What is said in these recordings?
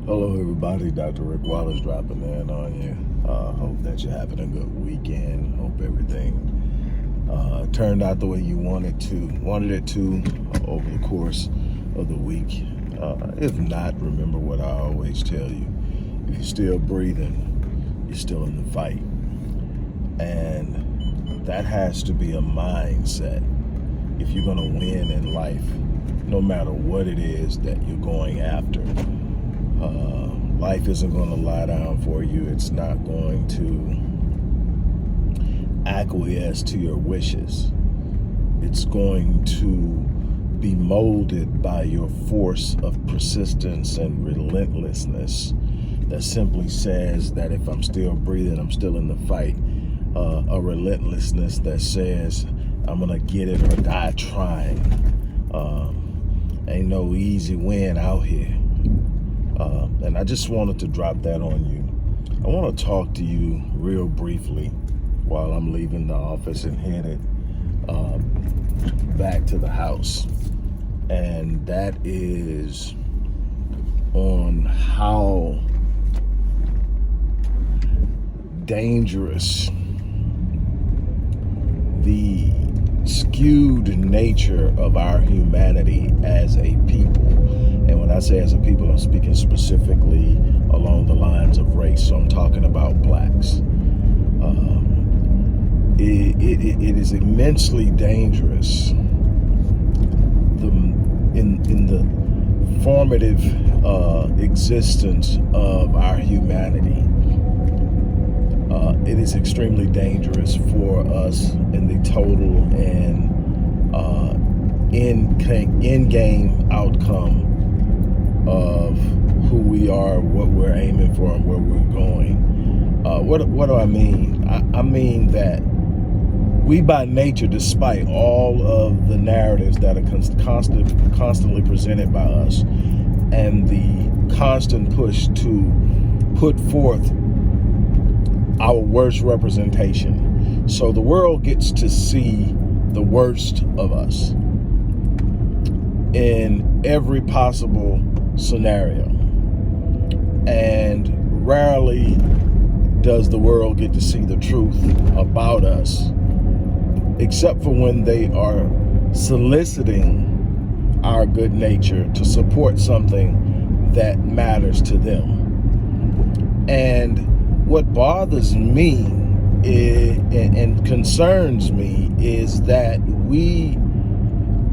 Hello, everybody. Dr. Rick Wallace dropping in on you. Hope that you're having a good weekend. Hope everything turned out the way you wanted it to over the course of the week. If not, remember what I always tell you. If you're still breathing, you're still in the fight. And that has to be a mindset if you're going to win in life, no matter what it is that you're going after. Life isn't going to lie down for you. It's not going to acquiesce to your wishes. It's going to be molded by your force of persistence and relentlessness that simply says that if I'm still breathing, I'm still in the fight. A relentlessness that says I'm going to get it or die trying. Ain't no easy win out here. And I just wanted to drop that on you. I want to talk to you real briefly while I'm leaving the office and headed back to the house. And that is on how dangerous the skewed nature of our humanity as a people. And when I say as a people, I'm speaking specifically along the lines of race. So I'm talking about blacks. It is immensely dangerous in the formative existence of our humanity. It is extremely dangerous for us in the total and end game outcome of who we are, what we're aiming for, and where we're going. What do I mean? I mean that we by nature, despite all of the narratives that are constantly presented by us and the constant push to put forth our worst representation. So the world gets to see the worst of us in every possible scenario. And rarely does the world get to see the truth about us, except for when they are soliciting our good nature to support something that matters to them. And what bothers me and concerns me is that we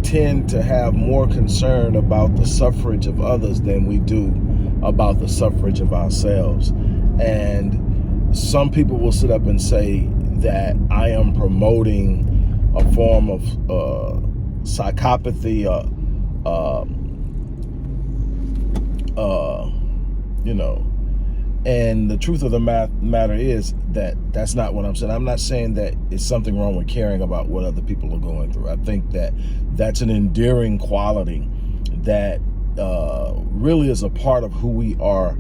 tend to have more concern about the suffrage of others than we do about the suffrage of ourselves. And some people will sit up and say that I am promoting a form of psychopathy, and the truth of the matter is that that's not what I'm saying. I'm not saying that it's something wrong with caring about what other people are going through. I think that that's an endearing quality that really is a part of who we are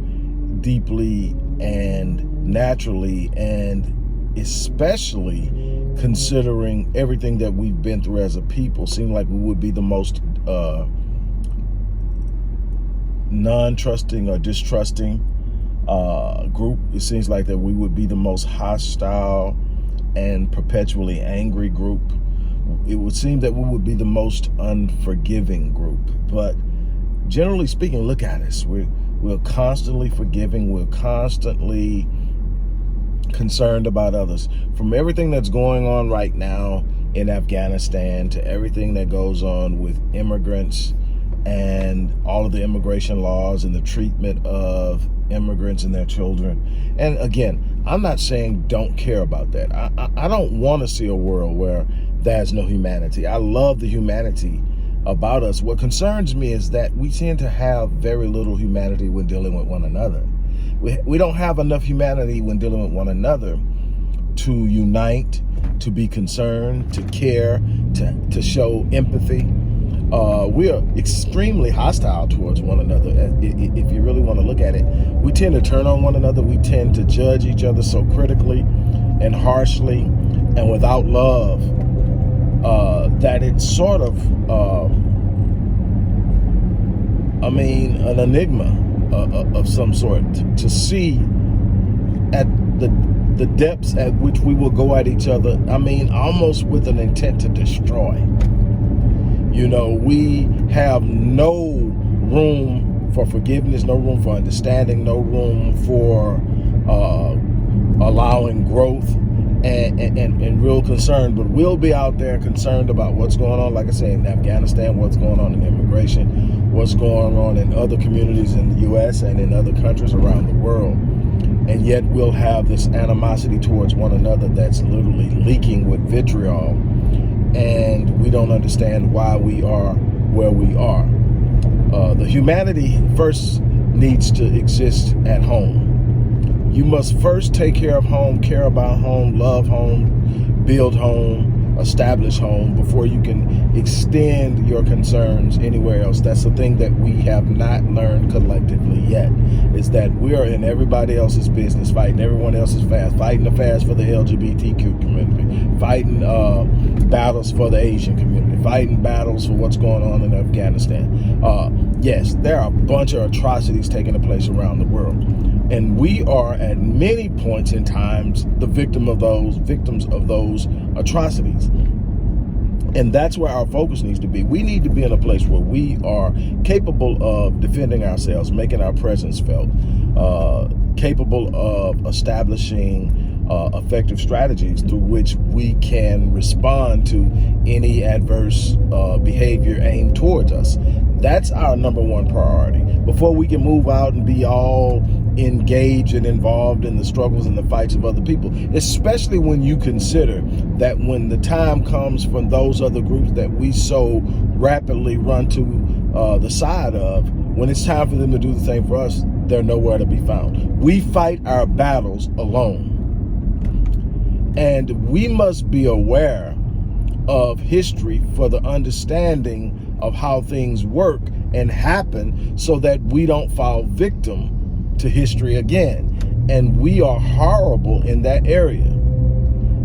deeply and naturally, and especially considering everything that we've been through as a people. Seem like we would be the most non-trusting or distrusting group. It seems like that we would be the most hostile and perpetually angry group. It would seem that we would be the most unforgiving group. But generally speaking, look at us. We're constantly forgiving. We're constantly concerned about others. From everything that's going on right now in Afghanistan to everything that goes on with immigrants and all of the immigration laws and the treatment of immigrants and their children. And again, I'm not saying don't care about that. I don't want to see a world where there's no humanity. I love the humanity about us. What concerns me is that we tend to have very little humanity when dealing with one another. We don't have enough humanity when dealing with one another to unite, to be concerned, to care, to show empathy. We are extremely hostile towards one another. If you really want to look at it, we tend to turn on one another. We tend to judge each other so critically and harshly and without love that it's sort of, an enigma. of some sort, to see at the depths at which we will go at each other. I mean, almost with an intent to destroy. You know, we have no room for forgiveness, no room for understanding, no room for allowing growth and real concern. But we'll be out there concerned about what's going on, like I say, in Afghanistan, what's going on in immigration, what's going on in other communities in the U.S. and in other countries around the world. And yet we'll have this animosity towards one another that's literally leaking with vitriol. And we don't understand why we are where we are. The humanity first needs to exist at home. You must first take care of home, care about home, love home, build home, establish home before you can extend your concerns anywhere else. That's the thing that we have not learned collectively yet, is that we are in everybody else's business, fighting everyone else's fast, fighting the fast for the LGBTQ community, fighting battles for the Asian community, fighting battles for what's going on in Afghanistan. Yes, there are a bunch of atrocities taking place around the world. And we are at many points in times the victims of those atrocities. And that's where our focus needs to be. We need to be in a place where we are capable of defending ourselves, making our presence felt, capable of establishing effective strategies through which we can respond to any adverse behavior aimed towards us. That's our number one priority. Before we can move out and be all engaged and involved in the struggles and the fights of other people, especially when you consider that when the time comes for those other groups that we so rapidly run to the side of, when it's time for them to do the same for us, they're nowhere to be found. We fight our battles alone. And we must be aware of history for the understanding of how things work and happen, so that we don't fall victim to history again. And we are horrible in that area.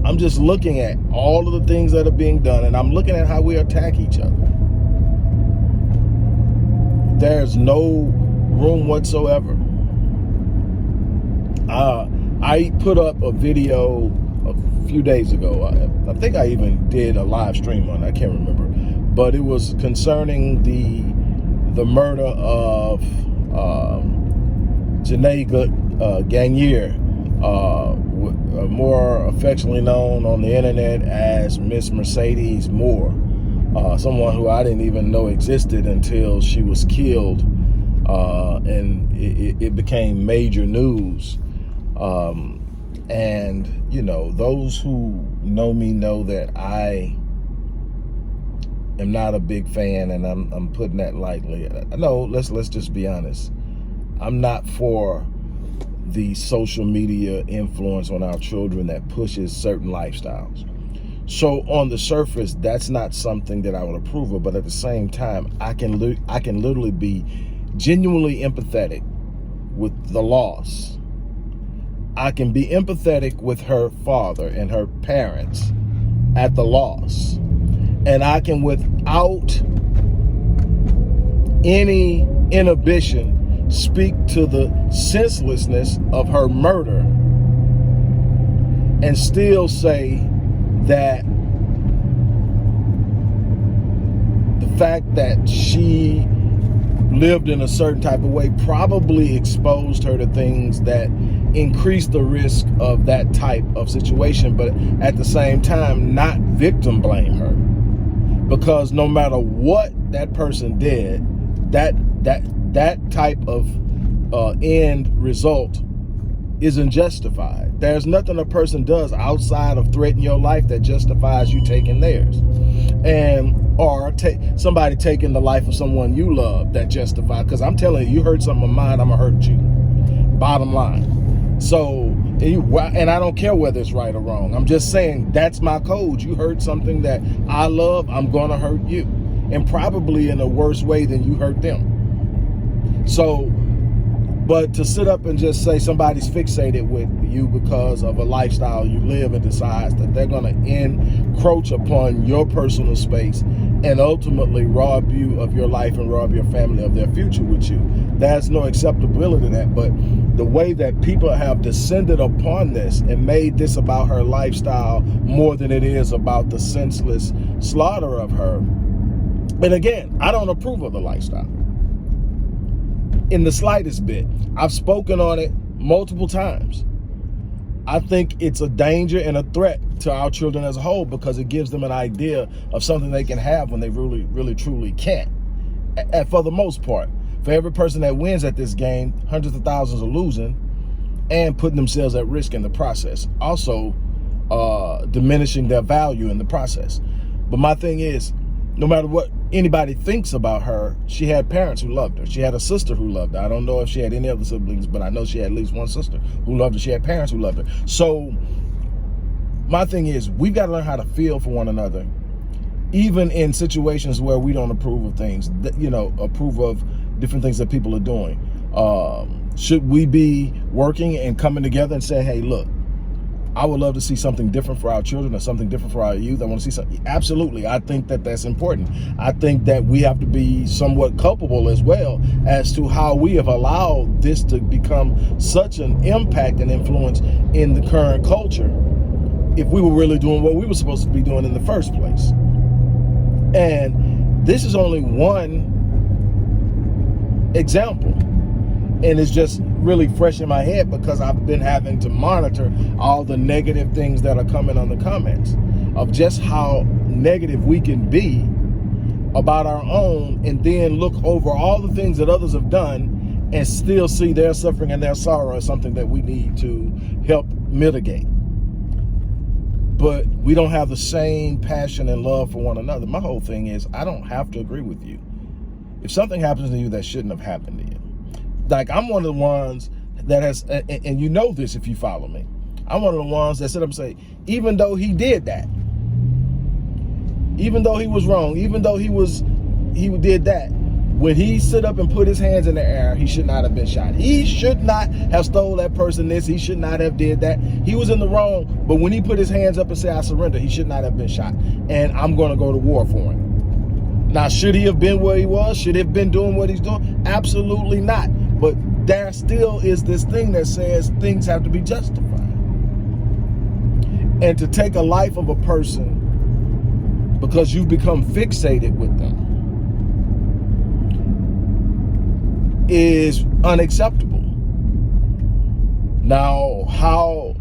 I'm just looking at all of the things that are being done, and I'm looking at how we attack each other. There's no room whatsoever. I put up a video a few days ago. I think I even did a live stream on it. I can't remember. But it was concerning the murder of Janae Gagne, more affectionately known on the internet as Miss Mercedes Moore, someone who I didn't even know existed until she was killed, and it became major news. And, you know, those who know me know that I am not a big fan, and I'm putting that lightly. No, let's just be honest. I'm not for the social media influence on our children that pushes certain lifestyles. So on the surface, that's not something that I would approve of, but at the same time, I can literally be genuinely empathetic with the loss. I can be empathetic with her father and her parents at the loss. And I can, without any inhibition, speak to the senselessness of her murder and still say that the fact that she lived in a certain type of way probably exposed her to things that increased the risk of that type of situation, but at the same time not victim blame her. Because no matter what that person did, that type of end result isn't justified. There's nothing a person does outside of threatening your life that justifies you taking theirs, or somebody taking the life of someone you love that justifies. Because I'm telling you, you hurt something of mine, I'm gonna hurt you. Bottom line. So, and I don't care whether it's right or wrong. I'm just saying that's my code. You hurt something that I love, I'm gonna hurt you, and probably in a worse way than you hurt them. So, but to sit up and just say somebody's fixated with, you because of a lifestyle you live, and decides that they're going to encroach upon your personal space and ultimately rob you of your life and rob your family of their future with you. There's no acceptability to that. But the way that people have descended upon this and made this about her lifestyle more than it is about the senseless slaughter of her. And again, I don't approve of the lifestyle in the slightest bit. I've spoken on it multiple times. I think it's a danger and a threat to our children as a whole, because it gives them an idea of something they can have when they really, really, truly can't. And for the most part, for every person that wins at this game, hundreds of thousands are losing and putting themselves at risk in the process. Also, diminishing their value in the process. But my thing is, no matter what anybody thinks about her, she had parents who loved her. She had a sister who loved her. I don't know if she had any other siblings, but I know she had at least one sister who loved her. She had parents who loved her. So my thing is, we've got to learn how to feel for one another, even in situations where we don't approve of things, approve of different things that people are doing. Should we be working and coming together and saying, hey, look, I would love to see something different for our children or something different for our youth. I want to see something. Absolutely. I think that that's important. I think that we have to be somewhat culpable as well as to how we have allowed this to become such an impact and influence in the current culture, if we were really doing what we were supposed to be doing in the first place. And this is only one example. And it's just really fresh in my head because I've been having to monitor all the negative things that are coming on the comments of just how negative we can be about our own, and then look over all the things that others have done and still see their suffering and their sorrow as something that we need to help mitigate. But we don't have the same passion and love for one another. My whole thing is, I don't have to agree with you. If something happens to you that shouldn't have happened to you, like, I'm one of the ones that has, and you know this if you follow me, I'm one of the ones that sit up and say, even though he did that, even though he was wrong, even though he did that, when he stood up and put his hands in the air, he should not have been shot. He should not have stole that person this. He should not have did that. He was in the wrong, but when he put his hands up and said, I surrender, he should not have been shot. And I'm going to go to war for him. Now, should he have been where he was? Should he have been doing what he's doing? Absolutely not. But there still is this thing that says things have to be justified. And to take a life of a person because you've become fixated with them is unacceptable. Now, how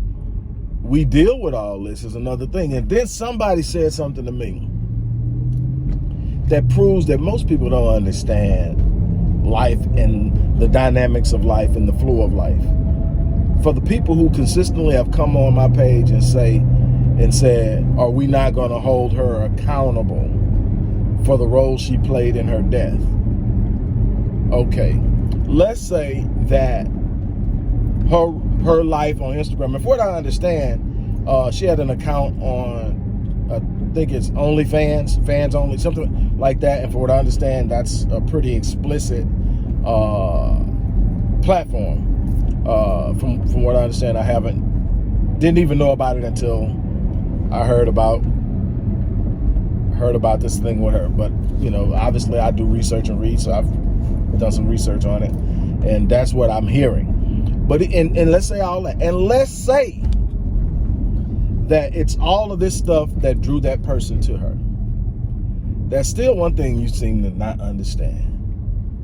we deal with all this is another thing. And then somebody said something to me that proves that most people don't understand life and the dynamics of life and the flow of life. For the people who consistently have come on my page and said, are we not going to hold her accountable for the role she played in her death? Okay, let's say that her life on Instagram, and for what I understand, she had an account on, I think it's OnlyFans, fans only, something like that. And for what I understand, that's a pretty explicit platform. From what I understand, didn't even know about it until I heard about this thing with her. But obviously I do research and read, so I've done some research on it, and that's what I'm hearing. But and let's say all that, and let's say that it's all of this stuff that drew that person to her. There's still one thing you seem to not understand.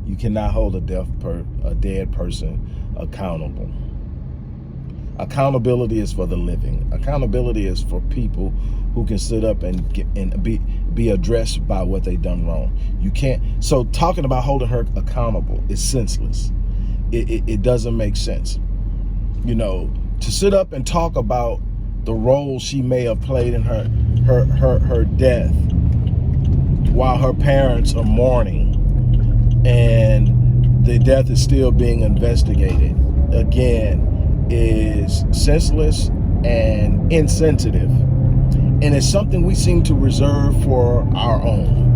You cannot hold a dead person accountable. Accountability is for the living. Accountability is for people who can sit up and be addressed by what they done wrong. You can't. So talking about holding her accountable is senseless. It doesn't make sense. To sit up and talk about the role she may have played in her death while her parents are mourning and the death is still being investigated, again, is senseless and insensitive. And it's something we seem to reserve for our own.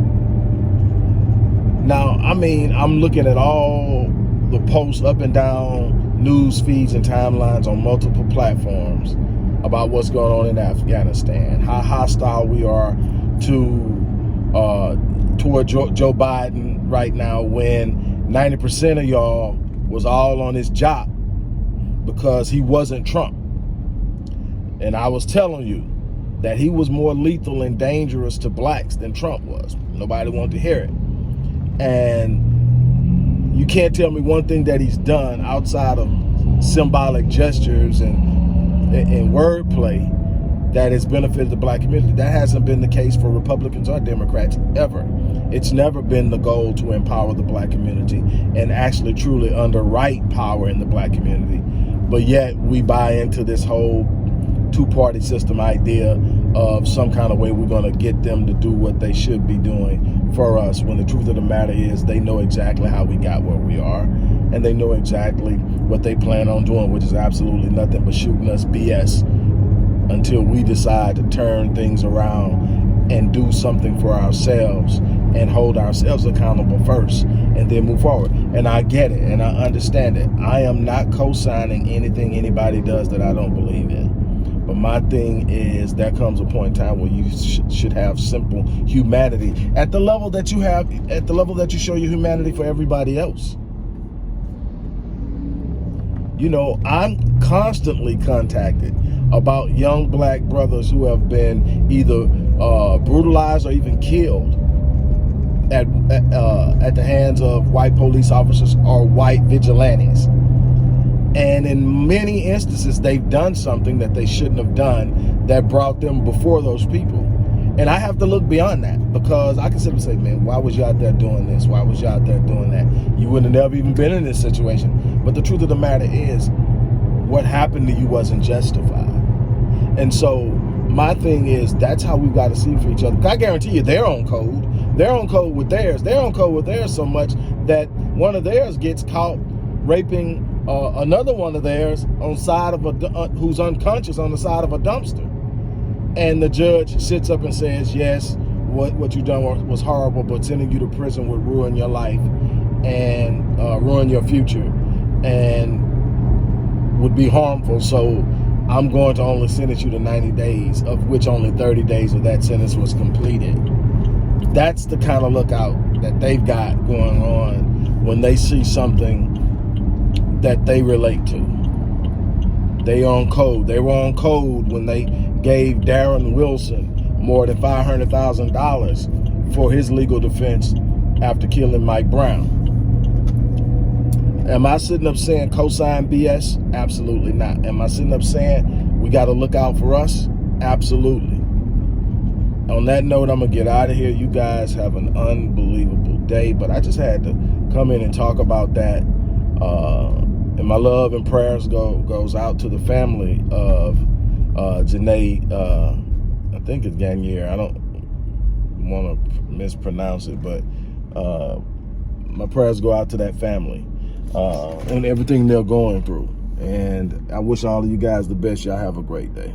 Now, I mean, I'm looking at all the posts up and down news feeds and timelines on multiple platforms about what's going on in Afghanistan, how hostile we are toward Joe Biden right now, when 90% of y'all was all on his job because he wasn't Trump. And I was telling you that he was more lethal and dangerous to blacks than Trump was. Nobody wanted to hear it. And you can't tell me one thing that he's done outside of symbolic gestures and wordplay that has benefited the black community. That hasn't been the case for Republicans or Democrats ever. It's never been the goal to empower the black community and actually truly underwrite power in the black community. But yet we buy into this whole two-party system idea of some kind of way we're going to get them to do what they should be doing for us, when the truth of the matter is they know exactly how we got where we are, and they know exactly what they plan on doing, which is absolutely nothing but shooting us BS until we decide to turn things around and do something for ourselves and hold ourselves accountable first and then move forward. And I get it and I understand it. I am not co-signing anything anybody does that I don't believe in. But my thing is, there comes a point in time where you should have simple humanity at the level that you have, at the level that you show your humanity for everybody else. You know, I'm constantly contacted about young black brothers who have been either brutalized or even killed at the hands of white police officers or white vigilantes. And in many instances, they've done something that they shouldn't have done that brought them before those people. And I have to look beyond that, because I can simply say, man, why was you out there doing this? Why was you out there doing that? You wouldn't have never even been in this situation. But the truth of the matter is, what happened to you wasn't justified. And so my thing is, that's how we've got to see for each other. I guarantee you, they're on code. They're on code with theirs. They're on code with theirs so much that one of theirs gets caught raping another one of theirs on side of who's unconscious on the side of a dumpster, and the judge sits up and says, yes, what you done was horrible, but sending you to prison would ruin your life and ruin your future and would be harmful, so I'm going to only sentence you to 90 days, of which only 30 days of that sentence was completed. That's the kind of lookout that they've got going on when they see something that they relate to. They on code. They were on code when they gave Darren Wilson more than $500,000 for his legal defense after killing Mike Brown. Am I sitting up saying cosign BS? Absolutely not. Am I sitting up saying we got to look out for us? Absolutely. On that note, I'm going to get out of here. You guys have an unbelievable day, but I just had to come in and talk about that. And my love and prayers goes out to the family of Janae, I think it's Gagne. I don't want to mispronounce it, but my prayers go out to that family and everything they're going through. And I wish all of you guys the best. Y'all have a great day.